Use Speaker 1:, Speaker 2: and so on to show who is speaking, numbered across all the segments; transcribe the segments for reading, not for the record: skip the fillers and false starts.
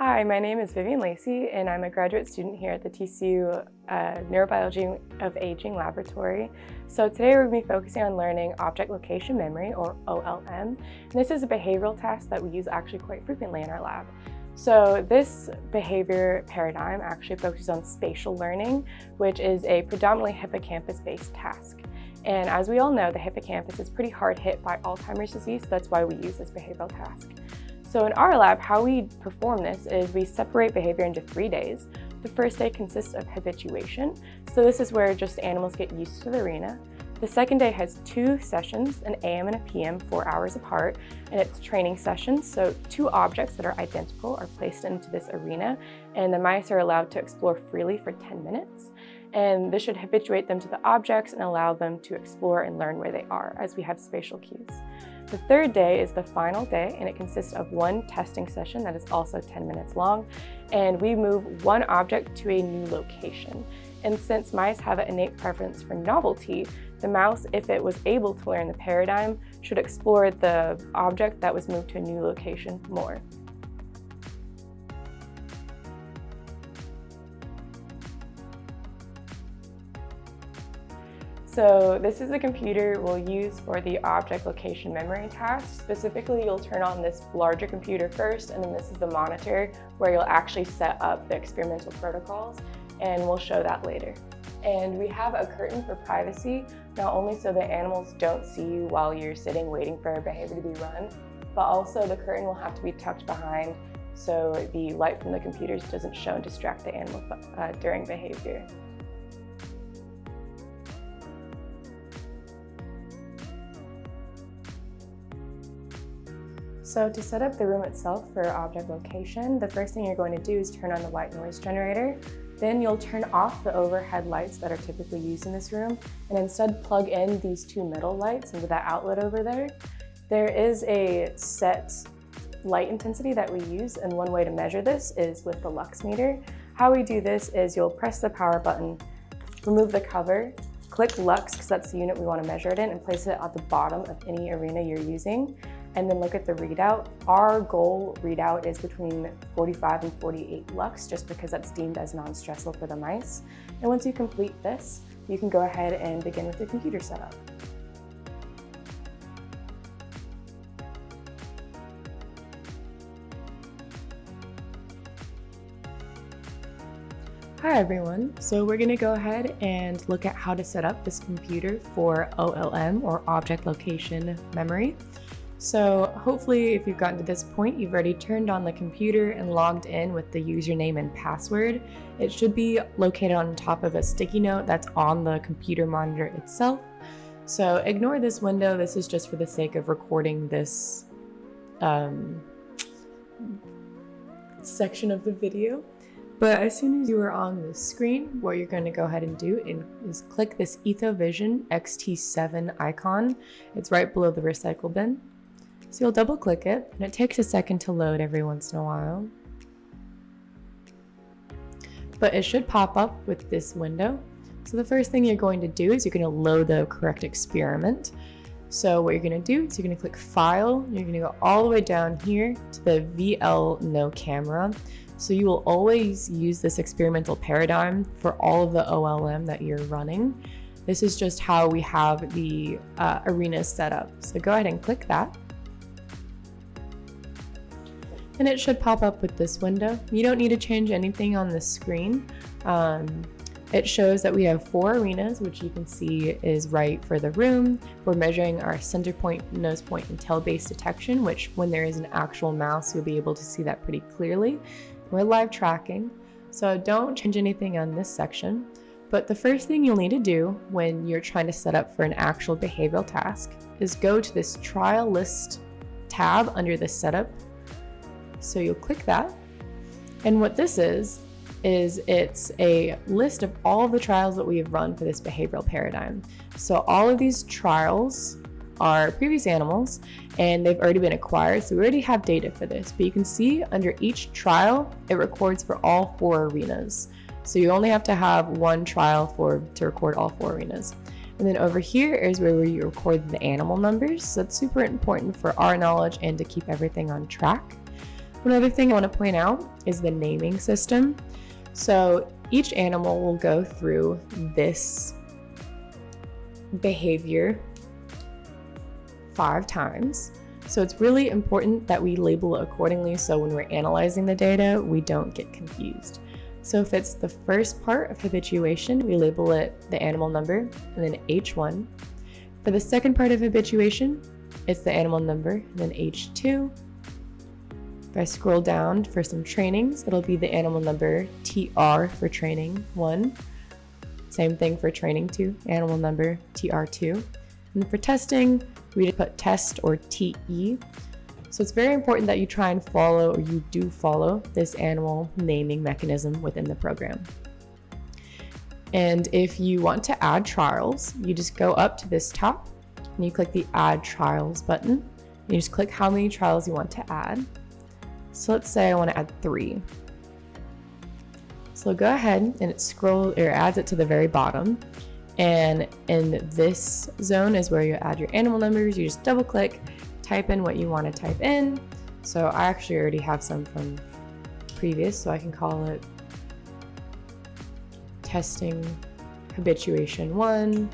Speaker 1: Hi, my name is Vivian Lacey, and I'm a graduate student here at the TCU Neurobiology of Aging Laboratory. So today we're going to be focusing on learning object location memory, or OLM. And this is a behavioral task that we use actually quite frequently in our lab. So this behavior paradigm actually focuses on spatial learning, which is a predominantly hippocampus-based task. And as we all know, the hippocampus is pretty hard hit by Alzheimer's disease, so that's why we use this behavioral task. So in our lab, how we perform this is we separate behavior into 3 days. The first day consists of habituation. So this is where just animals get used to the arena. The second day has 2 sessions, an AM and a PM, 4 hours apart, and it's training sessions. So 2 objects that are identical are placed into this arena, and the mice are allowed to explore freely for 10 minutes. And this should habituate them to the objects and allow them to explore and learn where they are, as we have spatial cues. The third day is the final day, and it consists of 1 testing session that is also 10 minutes long, and we move 1 object to a new location. And since mice have an innate preference for novelty, the mouse, if it was able to learn the paradigm, should explore the object that was moved to a new location more. So this is the computer we'll use for the object location memory task. Specifically, you'll turn on this larger computer first, and then this is the monitor where you'll actually set up the experimental protocols, and we'll show that later. And we have a curtain for privacy, not only so the animals don't see you while you're sitting waiting for a behavior to be run, but also the curtain will have to be tucked behind so the light from the computers doesn't show and distract the animal during behavior. So to set up the room itself for object location, the first thing you're going to do is turn on the white noise generator. Then you'll turn off the overhead lights that are typically used in this room, and instead plug in these 2 middle lights into that outlet over there. There is a set light intensity that we use, and one way to measure this is with the lux meter. How we do this is you'll press the power button, remove the cover, click lux because that's the unit we want to measure it in, and place it at the bottom of any arena you're using. And then look at the readout. Our goal readout is between 45 and 48 lux, just because that's deemed as non-stressful for the mice. And once you complete this, you can go ahead and begin with the computer setup. Hi everyone, so we're going to go ahead and look at how to set up this computer for OLM, or object location memory. So hopefully if you've gotten to this point, you've already turned on the computer and logged in with the username and password. It should be located on top of a sticky note that's on the computer monitor itself. So ignore this window. This is just for the sake of recording this section of the video. But as soon as you are on the screen, what you're going to go ahead and do is click this EthoVision XT7 icon. It's right below the recycle bin. So you'll double click it, and it takes a second to load every once in a while. But it should pop up with this window. So the first thing you're going to do is you're going to load the correct experiment. So what you're going to do is you're going to click File, you're going to go all the way down here to the VL No Camera. So you will always use this experimental paradigm for all of the OLM that you're running. This is just how we have the arenas set up. So go ahead and click that. And it should pop up with this window. You don't need to change anything on the screen. It shows that we have 4 arenas, which you can see is right for the room. We're measuring our center point, nose point, and tail base detection, which when there is an actual mouse, you'll be able to see that pretty clearly. We're live tracking, so don't change anything on this section. But the first thing you'll need to do when you're trying to set up for an actual behavioral task is go to this trial list tab under the setup. So you'll click that, and what this is it's a list of all of the trials that we have run for this behavioral paradigm. So all of these trials are previous animals, and they've already been acquired, so we already have data for this. But you can see under each trial, it records for all 4 arenas. So you only have to have 1 trial to record all 4 arenas. And then over here is where you record the animal numbers. So that's super important for our knowledge and to keep everything on track. One other thing I want to point out is the naming system. So each animal will go through this behavior 5 times. So it's really important that we label it accordingly so when we're analyzing the data, we don't get confused. So if it's the first part of habituation, we label it the animal number and then H1. For the second part of habituation, it's the animal number and then H2. If I scroll down for some trainings, it'll be the animal number TR for training 1. Same thing for training 2, animal number TR2. And for testing, we just put test or TE. So it's very important that you try and follow, or you do follow, this animal naming mechanism within the program. And if you want to add trials, you just go up to this top and you click the Add Trials button. And you just click how many trials you want to add. So let's say I want to add 3. So go ahead and it adds it to the very bottom. And in this zone is where you add your animal numbers. You just double click, type in what you want to type in. So I actually already have some from previous, so I can call it testing habituation 1,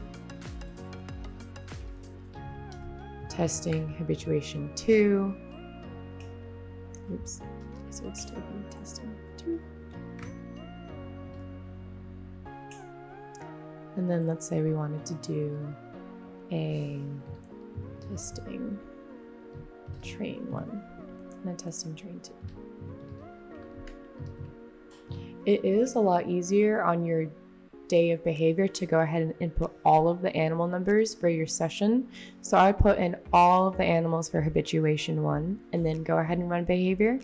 Speaker 1: testing habituation 2. Oops, so it's still being testing 2. And then let's say we wanted to do a testing train 1 and a testing train 2. It is a lot easier on your day of behavior to go ahead and input all of the animal numbers for your session. So I put in all of the animals for habituation 1 and then go ahead and run behavior.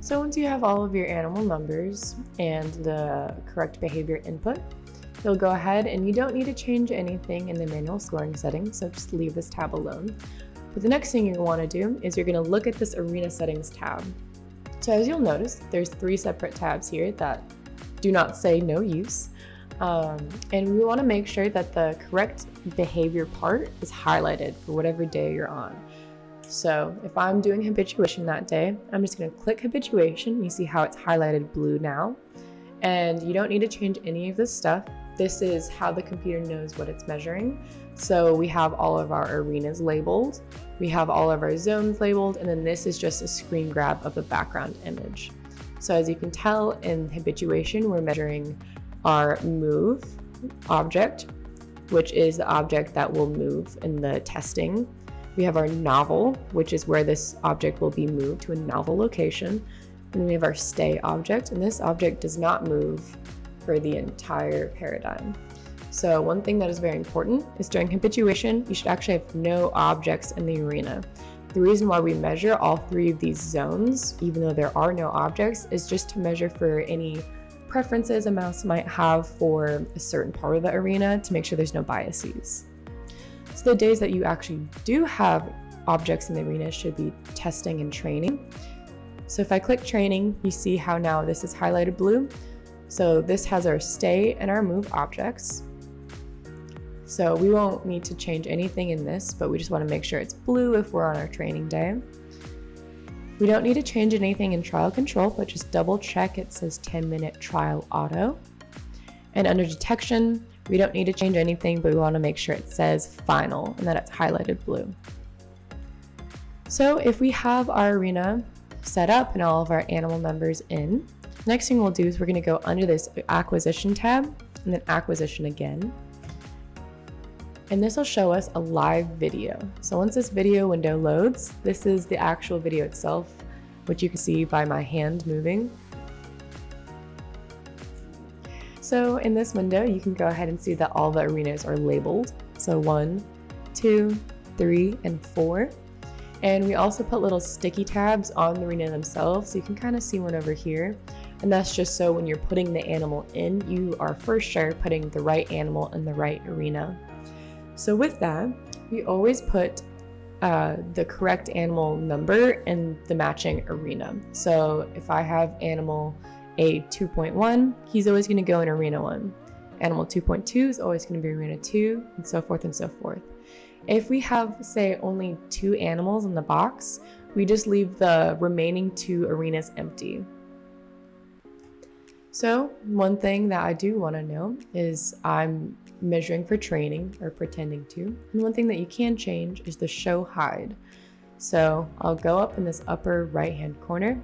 Speaker 1: So once you have all of your animal numbers and the correct behavior input, you'll go ahead and you don't need to change anything in the manual scoring settings, so just leave this tab alone. But the next thing you want to do is you're going to look at this arena settings tab. So as you'll notice, there's 3 separate tabs here that do not say no use. And we want to make sure that the correct behavior part is highlighted for whatever day you're on. So if I'm doing habituation that day, I'm just going to click habituation. You see how it's highlighted blue now. And you don't need to change any of this stuff. This is how the computer knows what it's measuring. So we have all of our arenas labeled. We have all of our zones labeled. And then this is just a screen grab of the background image. So as you can tell in habituation, we're measuring our move object, which is the object that will move in the testing. We have our novel, which is where this object will be moved to a novel location. And we have our stay object, and this object does not move for the entire paradigm. So one thing that is very important is during habituation, you should actually have no objects in the arena. The reason why we measure all 3 of these zones, even though there are no objects, is just to measure for any preferences a mouse might have for a certain part of the arena to make sure there's no biases. So the days that you actually do have objects in the arena should be testing and training. So if I click training, you see how now this is highlighted blue. So this has our stay and our move objects. So we won't need to change anything in this, but we just want to make sure it's blue if we're on our training day. We don't need to change anything in trial control, but just double check it says 10-minute trial auto. And under detection, we don't need to change anything, but we want to make sure it says final and that it's highlighted blue. So if we have our arena set up and all of our animal numbers in, the next thing we'll do is we're going to go under this acquisition tab and then acquisition again. And this will show us a live video. So once this video window loads, this is the actual video itself, which you can see by my hand moving. So in this window, you can go ahead and see that all the arenas are labeled. So 1, 2, 3, and 4. And we also put little sticky tabs on the arena themselves, so you can kind of see one over here. And that's just so when you're putting the animal in, you are for sure putting the right animal in the right arena. So with that, we always put the correct animal number in the matching arena. So if I have animal A 2.1, he's always going to go in arena 1. Animal 2.2 is always going to be arena 2, and so forth and so forth. If we have, say, only 2 animals in the box, we just leave the remaining 2 arenas empty. So one thing that I do want to know is I'm measuring for training, or pretending to, and one thing that you can change is the show hide. So I'll go up in this upper right hand corner,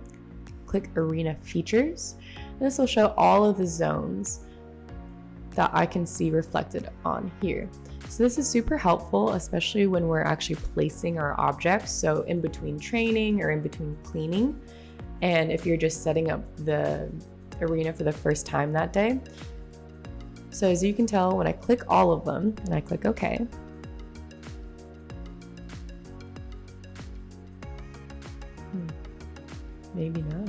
Speaker 1: click arena features, and this will show all of the zones that I can see reflected on here. So this is super helpful, especially when we're actually placing our objects, so in between training or in between cleaning, and if you're just setting up the arena for the first time that day. So as you can tell, when I click all of them and I click OK, maybe not.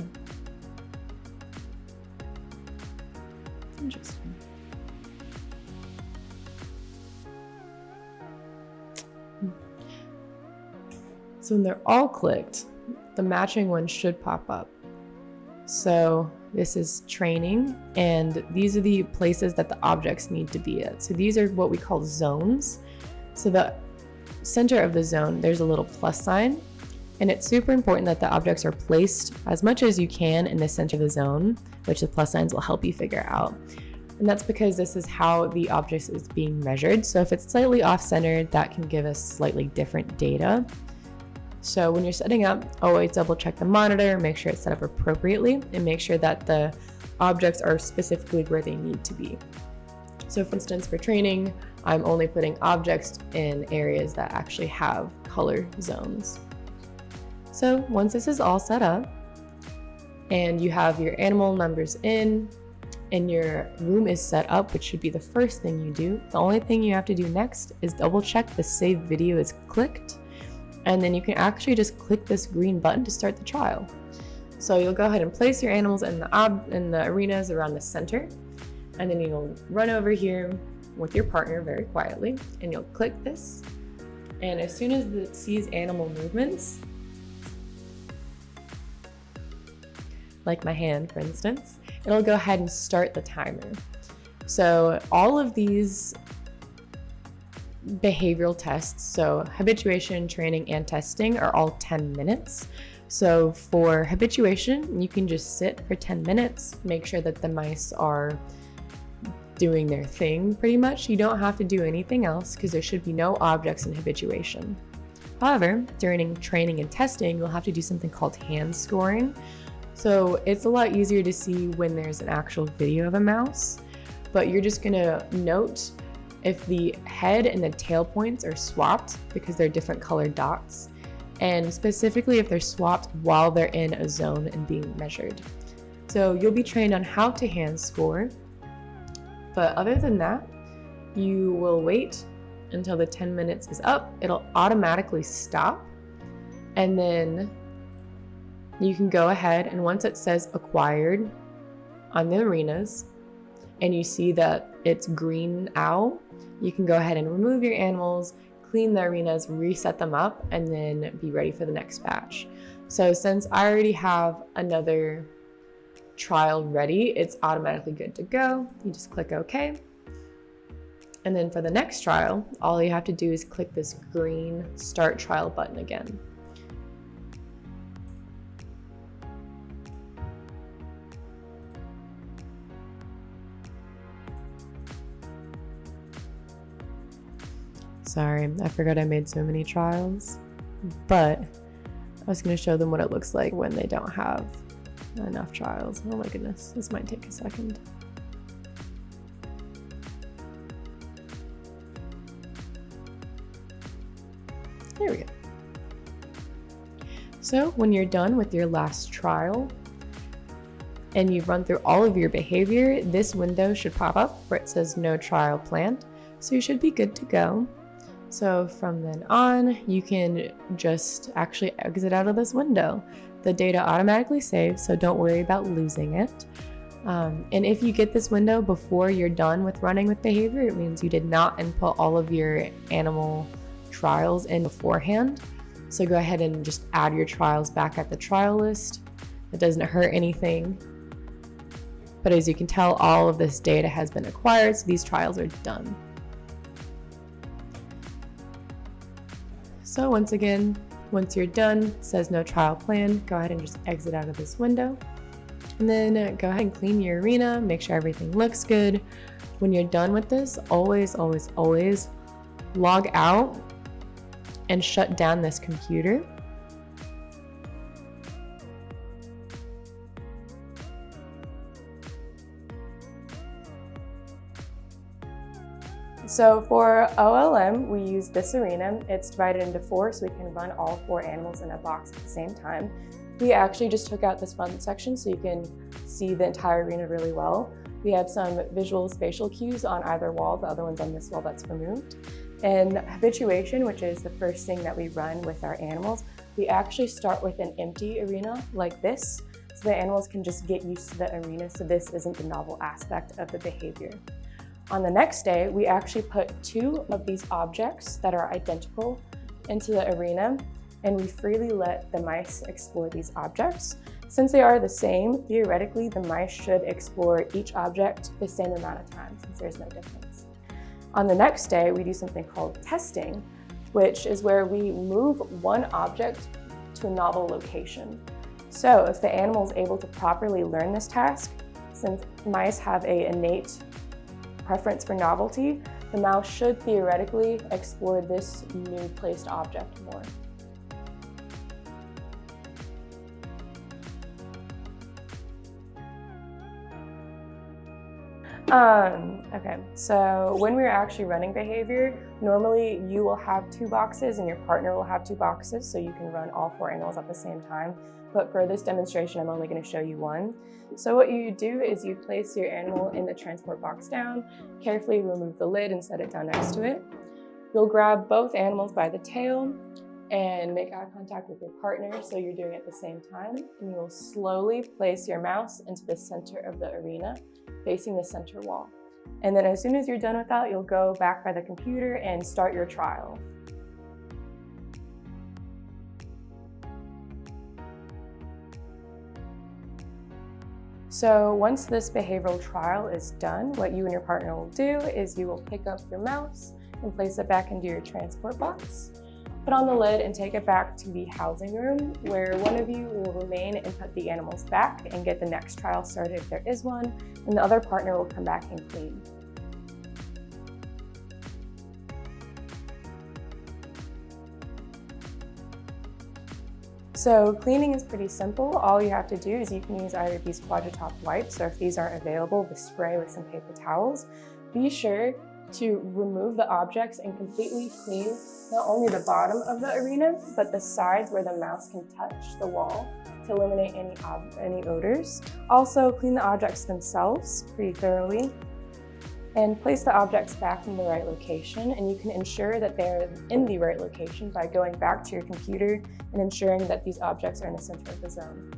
Speaker 1: Interesting. So when they're all clicked, the matching one should pop up. So this is training, and these are the places that the objects need to be at. So these are what we call zones. So the center of the zone, there's a little plus sign, and it's super important that the objects are placed as much as you can in the center of the zone, which the plus signs will help you figure out. And that's because this is how the object is being measured. So if it's slightly off-centered, that can give us slightly different data. So when you're setting up, always double check the monitor, make sure it's set up appropriately, and make sure that the objects are specifically where they need to be. So for instance, for training, I'm only putting objects in areas that actually have color zones. So once this is all set up, and you have your animal numbers in, and your room is set up, which should be the first thing you do, the only thing you have to do next is double check the save video is clicked, and then you can actually just click this green button to start the trial. So you'll go ahead and place your animals in the arenas around the center, and then you'll run over here with your partner very quietly, and you'll click this, and as soon as it sees animal movements, like my hand for instance, it'll go ahead and start the timer. So all of these behavioral tests, so habituation, training, and testing, are all 10 minutes. So for habituation, you can just sit for 10 minutes, make sure that the mice are doing their thing pretty much. You don't have to do anything else because there should be no objects in habituation. However, during training and testing, you'll have to do something called hand scoring. So it's a lot easier to see when there's an actual video of a mouse, but you're just gonna note if the head and the tail points are swapped because they're different colored dots, and specifically if they're swapped while they're in a zone and being measured. So you'll be trained on how to hand score, but other than that, you will wait until the 10 minutes is up. It'll automatically stop, and then you can go ahead, and once it says acquired on the arenas and you see that it's green owl, you can go ahead and remove your animals, clean the arenas, reset them up, and then be ready for the next batch. So since I already have another trial ready, it's automatically good to go. You just click OK. And then for the next trial, all you have to do is click this green start trial button again. Sorry, I forgot I made so many trials, but I was going to show them what it looks like when they don't have enough trials. Oh my goodness, this might take a second. There we go. So when you're done with your last trial and you've run through all of your behavior, this window should pop up where it says no trial planned. So you should be good to go. So from then on, you can just actually exit out of this window. The data automatically saves, so don't worry about losing it. And if you get this window before you're done with running with behavior, it means you did not input all of your animal trials in beforehand. So go ahead and just add your trials back at the trial list. It doesn't hurt anything. But as you can tell, all of this data has been acquired, so these trials are done. So once again, once you're done, it says no trial plan, go ahead and just exit out of this window. And then go ahead and clean your arena, make sure everything looks good. When you're done with this, always, always, always log out and shut down this computer. So for OLM, we use this arena. It's divided into 4, so we can run all 4 animals in a box at the same time. We actually just took out this front section so you can see the entire arena really well. We have some visual spatial cues on either wall, the other one's on this wall that's removed. And habituation, which is the first thing that we run with our animals, we actually start with an empty arena like this, so the animals can just get used to the arena, so this isn't the novel aspect of the behavior. On the next day, we actually put 2 of these objects that are identical into the arena, and we freely let the mice explore these objects. Since they are the same, theoretically, the mice should explore each object the same amount of time, since there's no difference. On the next day, we do something called testing, which is where we move one object to a novel location. So if the animal is able to properly learn this task, since mice have an innate preference for novelty, the mouse should theoretically explore this new placed object more. Okay, so when we're actually running behavior, normally you will have 2 boxes and your partner will have 2 boxes, so you can run all 4 animals at the same time. But for this demonstration, I'm only going to show you 1. So what you do is you place your animal in the transport box down, carefully remove the lid and set it down next to it. You'll grab both animals by the tail and make eye contact with your partner, so you're doing it at the same time. And you'll slowly place your mouse into the center of the arena, facing the center wall. And then as soon as you're done with that, you'll go back by the computer and start your trial. So once this behavioral trial is done, what you and your partner will do is you will pick up your mouse and place it back into your transport box, put on the lid and take it back to the housing room, where one of you will remain and put the animals back and get the next trial started if there is one, and the other partner will come back and clean. So cleaning is pretty simple. All you have to do is you can use either these Quadratop wipes, or if these aren't available, the spray with some paper towels. Be sure to remove the objects and completely clean not only the bottom of the arena, but the sides where the mouse can touch the wall to eliminate any odors. Also, clean the objects themselves pretty thoroughly and place the objects back in the right location, and you can ensure that they're in the right location by going back to your computer and ensuring that these objects are in the center of the zone.